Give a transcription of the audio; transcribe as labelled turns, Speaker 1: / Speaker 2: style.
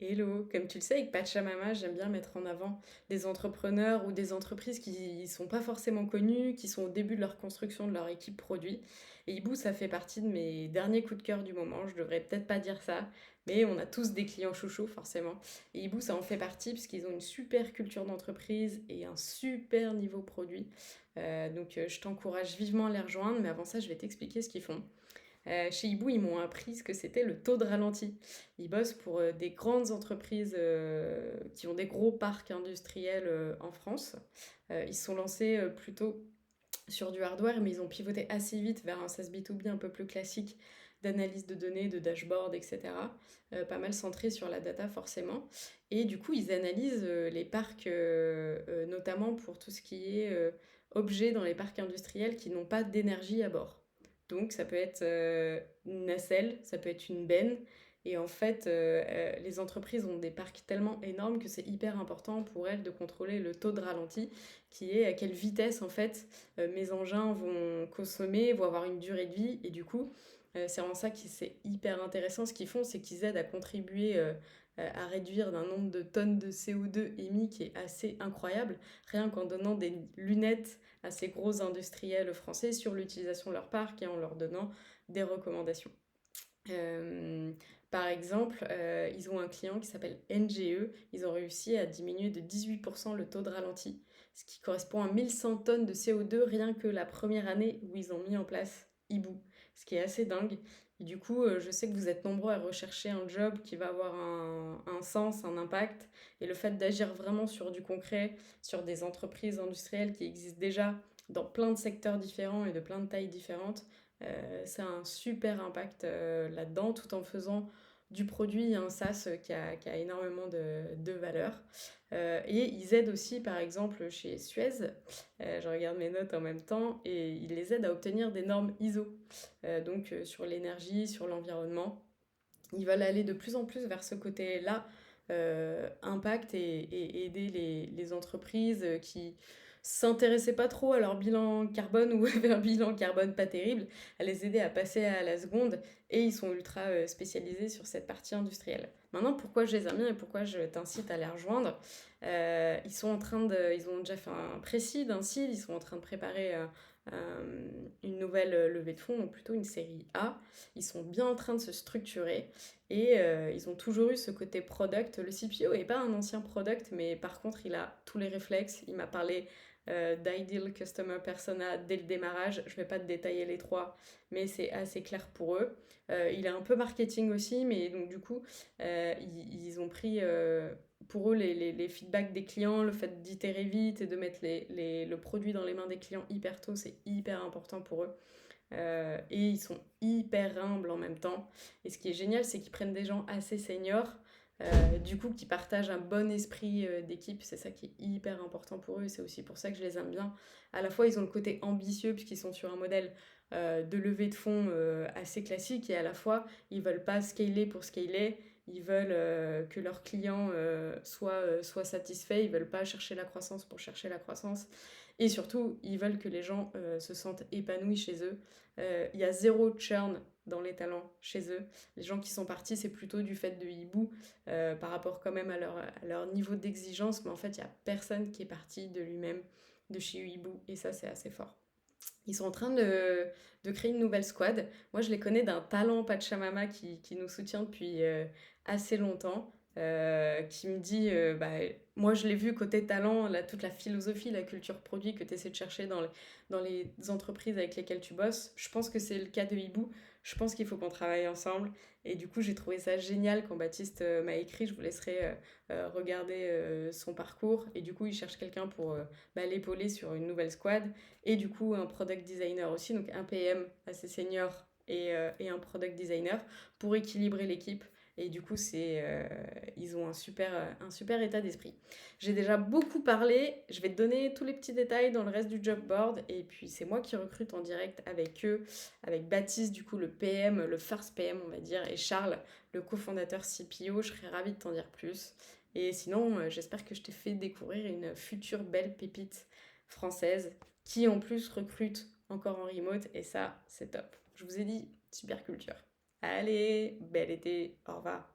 Speaker 1: Hello, comme tu le sais, avec Pachamama, j'aime bien mettre en avant des entrepreneurs ou des entreprises qui sont pas forcément connues, qui sont au début de leur construction de leur équipe produit. Et Ibou, ça fait partie de mes derniers coups de cœur du moment. Je devrais peut-être pas dire ça, mais on a tous des clients chouchous, forcément. Et Ibou, ça en fait partie parce qu'ils ont une super culture d'entreprise et un super niveau produit. Donc, je t'encourage vivement à les rejoindre, mais avant ça, je vais t'expliquer ce qu'ils font. Chez Ibou, ils m'ont appris ce que c'était le taux de ralenti. Ils bossent pour des grandes entreprises qui ont des gros parcs industriels en France. Ils se sont lancés plutôt sur du hardware, mais ils ont pivoté assez vite vers un SaaS B2B un peu plus classique d'analyse de données, de dashboard, etc. Pas mal centré sur la data forcément. Et du coup, ils analysent les parcs, notamment pour tout ce qui est objets dans les parcs industriels qui n'ont pas d'énergie à bord. Donc ça peut être une nacelle, ça peut être une benne. Et en fait, les entreprises ont des parcs tellement énormes que c'est hyper important pour elles de contrôler le taux de ralenti, qui est à quelle vitesse en fait mes engins vont consommer, vont avoir une durée de vie. Et du coup, c'est en ça que c'est hyper intéressant. Ce qu'ils font, c'est qu'ils aident à contribuer à réduire d'un nombre de tonnes de CO2 émis qui est assez incroyable, rien qu'en donnant des lunettes à ces gros industriels français sur l'utilisation de leur parc et en leur donnant des recommandations. Euh, Par exemple, ils ont un client qui s'appelle NGE. Ils ont réussi à diminuer de 18% le taux de ralenti, ce qui correspond à 1100 tonnes de CO2 rien que la première année où ils ont mis en place Ibou, ce qui est assez dingue. Et du coup, je sais que vous êtes nombreux à rechercher un job qui va avoir un sens, un impact, et le fait d'agir vraiment sur du concret, sur des entreprises industrielles qui existent déjà dans plein de secteurs différents et de plein de tailles différentes, ça a un super impact là-dedans, tout en faisant du produit un SaaS qui a énormément de valeur. Et ils aident aussi, par exemple, chez Suez, je regarde mes notes en même temps, et ils les aident à obtenir des normes ISO, donc sur l'énergie, sur l'environnement. Ils veulent aller de plus en plus vers ce côté-là, impact et aider les entreprises qui s'intéressaient pas trop à leur bilan carbone ou avaient un bilan carbone pas terrible, à les aider à passer à la seconde, et ils sont ultra spécialisés sur cette partie industrielle. Maintenant, pourquoi je les aime bien et pourquoi je t'incite à les rejoindre, ils ont déjà fait un précis d'un seed, ils sont en train de préparer une nouvelle levée de fonds, donc plutôt une série A. Ils sont bien en train de se structurer et ils ont toujours eu ce côté product. Le CPO n'est pas un ancien product, mais par contre, il a tous les réflexes. Il m'a parlé d'Ideal Customer Persona dès le démarrage. Je ne vais pas te détailler les trois, mais c'est assez clair pour eux. Il a un peu marketing aussi, mais donc du coup, ils ont pris pour eux les feedbacks des clients, le fait d'itérer vite et de mettre le produit dans les mains des clients hyper tôt, c'est hyper important pour eux. Et ils sont hyper humbles en même temps. Et ce qui est génial, c'est qu'ils prennent des gens assez seniors, du coup, qui partagent un bon esprit d'équipe. C'est ça qui est hyper important pour eux. Et c'est aussi pour ça que je les aime bien. À la fois, ils ont le côté ambitieux, puisqu'ils sont sur un modèle de levée de fonds assez classique, et à la fois, ils veulent pas scaler pour scaler. Ils veulent que leurs clients soient satisfaits. Ils veulent pas chercher la croissance pour chercher la croissance. Et surtout, ils veulent que les gens se sentent épanouis chez eux. Il y a zéro churn dans les talents chez eux. Les gens qui sont partis, c'est plutôt du fait de Hibou par rapport quand même à leur niveau d'exigence, mais en fait, il n'y a personne qui est parti de lui-même de chez Hibou, et ça, c'est assez fort. Ils sont en train de créer une nouvelle squad. Moi, je les connais d'un talent Pachamama qui nous soutient depuis assez longtemps, qui me dit, bah, moi je l'ai vu côté talent, toute la philosophie, la culture produit que tu essaies de chercher dans les entreprises avec lesquelles tu bosses. Je pense que c'est le cas de Hibou. Je pense qu'il faut qu'on travaille ensemble. Et du coup, j'ai trouvé ça génial quand Baptiste m'a écrit. Je vous laisserai regarder son parcours. Et du coup, il cherche quelqu'un pour l'épauler sur une nouvelle squad. Et du coup, un product designer aussi, donc un PM assez senior et un product designer pour équilibrer l'équipe. Et du coup, ils ont un super état d'esprit. J'ai déjà beaucoup parlé, je vais te donner tous les petits détails dans le reste du job board. Et puis, c'est moi qui recrute en direct avec eux, avec Baptiste, du coup, le PM, le first PM, on va dire, et Charles, le cofondateur CPO. Je serais ravie de t'en dire plus. Et sinon, j'espère que je t'ai fait découvrir une future belle pépite française qui en plus recrute encore en remote, et ça, c'est top. Je vous ai dit, super culture. Allez, bel été, au revoir.